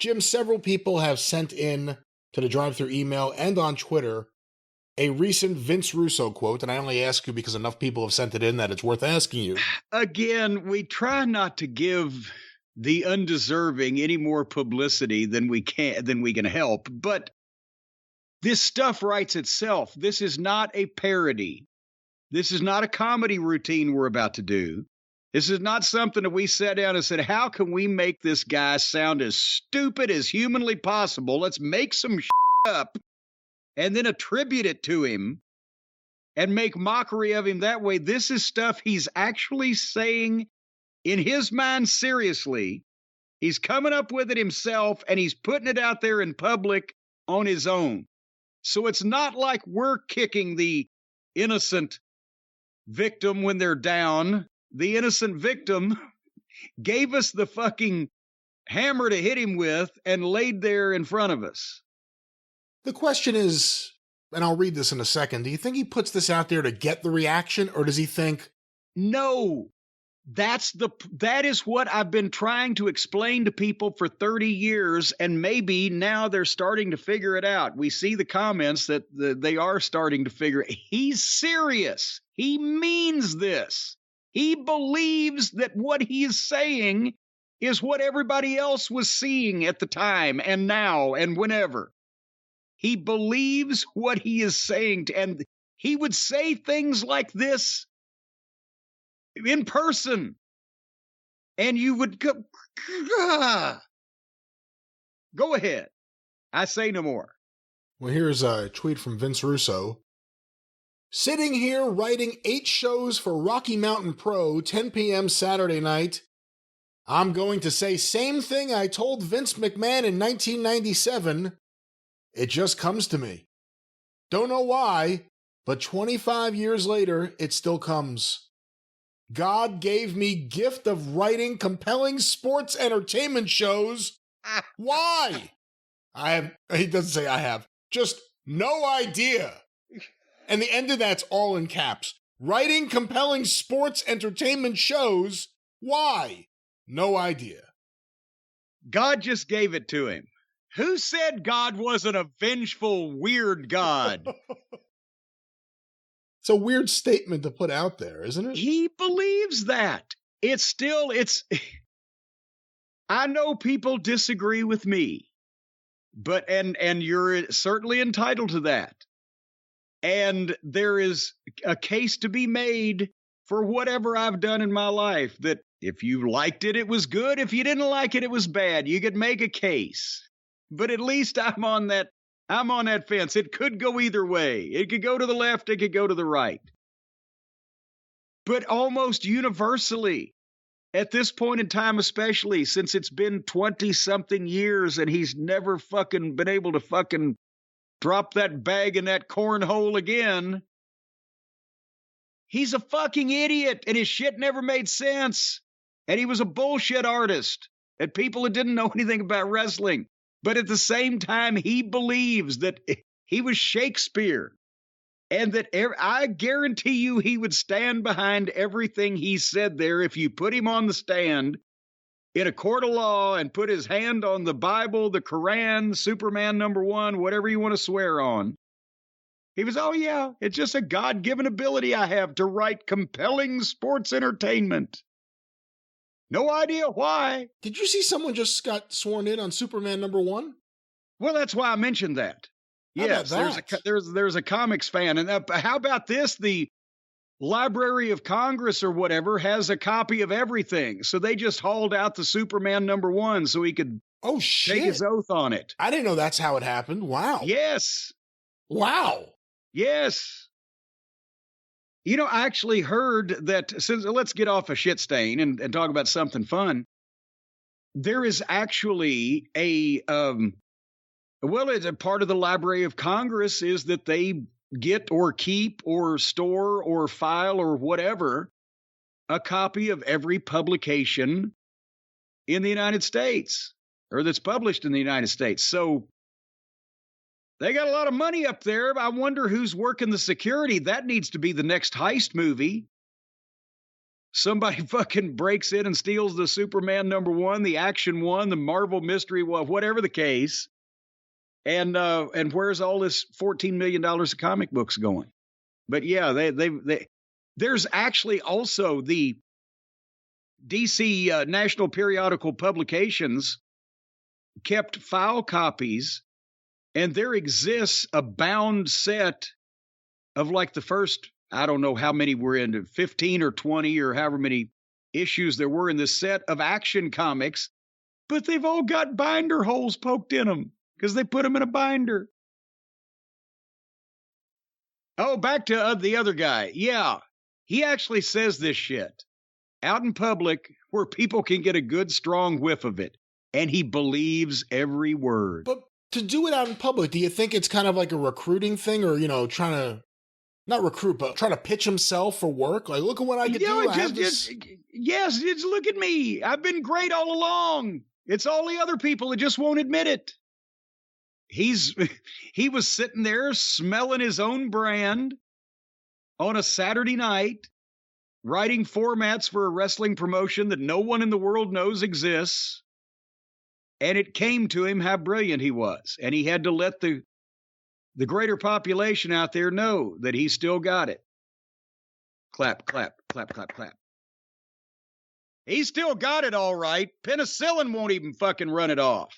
Jim, several people have sent in to the drive-thru email and on Twitter a recent Vince Russo quote, and I only ask you because enough people have sent it in that it's worth asking you. Again, we try not to give the undeserving any more publicity than we can help, but this stuff writes itself. This is not a parody. This is not a comedy routine we're about to do. This is not something that we sat down and said, how can we make this guy sound as stupid as humanly possible? Let's make some up and then attribute it to him and make mockery of him that way. This is stuff he's actually saying in his mind seriously. He's coming up with it himself, and he's putting it out there in public on his own. So it's not like we're kicking the innocent victim when they're down. The innocent victim gave us the fucking hammer to hit him with and laid there in front of us. The question is, and I'll read this in a second, do you think he puts this out there to get the reaction, or does he think, no, that is what I've been trying to explain to people for 30 years, and maybe now they're starting to figure it out. We see the comments that they are starting to figure it. He's serious. He means this. He believes that what he is saying is what everybody else was seeing at the time and now and whenever. He believes what he is saying, and he would say things like this in person, and you would go, go ahead. I say no more. Well, here's a tweet from Vince Russo. Sitting here writing 8 shows for Rocky Mountain Pro, 10 p.m. Saturday night. I'm going to say same thing I told Vince McMahon in 1997. It just comes to me. Don't know why, but 25 years later, it still comes. God gave me gift of writing compelling sports entertainment shows. Why? He doesn't say I have. Just no idea. And the end of that's all in caps. Writing compelling sports entertainment shows. Why? No idea. God just gave it to him. Who said God wasn't a vengeful, weird God? It's a weird statement to put out there, isn't it? He believes that. I know people disagree with me, but, and you're certainly entitled to that. And there is a case to be made for whatever I've done in my life, that if you liked it, it was good. If you didn't like it, it was bad. You could make a case, but at least I'm on that fence. It could go either way. It could go to the left. It could go to the right. But almost universally, at this point in time, especially since it's been 20-something years and he's never fucking been able to fucking drop that bag in that cornhole again, he's a fucking idiot, and his shit never made sense. And he was a bullshit artist, and people that didn't know anything about wrestling. But at the same time, he believes that he was Shakespeare, and that I guarantee you he would stand behind everything he said there if you put him on the stand in a court of law and put his hand on the Bible, the Quran, Superman #1, whatever you want to swear on. He was, oh yeah, it's just a God-given ability I have to write compelling sports entertainment. No idea why. Did you see someone just got sworn in on Superman #1? Well, that's why I mentioned that. Yes, there's a comics fan. And how about this? The Library of Congress or whatever has a copy of everything. So they just hauled out the Superman #1 so he could take his oath on it. I didn't know that's how it happened. Wow. Yes. Wow. Yes. You know, I actually heard that, since let's get off a shit stain and talk about something fun. There is actually it's a part of the Library of Congress is that they get or keep or store or file or whatever a copy of every publication in the United States, or that's published in the United States. So they got a lot of money up there. I wonder who's working the security. That needs to be the next heist movie. somebody fucking breaks in and steals the Superman #1, the Action 1, the Marvel Mystery 1, whatever the case. And where's all this $14 million of comic books going? But yeah, there's actually also the DC National Periodical Publications kept file copies, and there exists a bound set of like the first, I don't know how many were into, 15 or 20 or however many issues there were in this set of Action comics, but they've all got binder holes poked in them because they put them in a binder. Oh, back to the other guy. Yeah, he actually says this shit out in public where people can get a good, strong whiff of it. And he believes every word. But to do it out in public, do you think it's kind of like a recruiting thing, or, trying to, not recruit, but trying to pitch himself for work? Like, look at what I can do. Yes, just look at me. I've been great all along. It's all the other people that just won't admit it. He was sitting there smelling his own brand on a Saturday night, writing formats for a wrestling promotion that no one in the world knows exists. And it came to him how brilliant he was. And he had to let the greater population out there know that he still got it. Clap, clap, clap, clap, clap. He still got it all right. Penicillin won't even fucking run it off.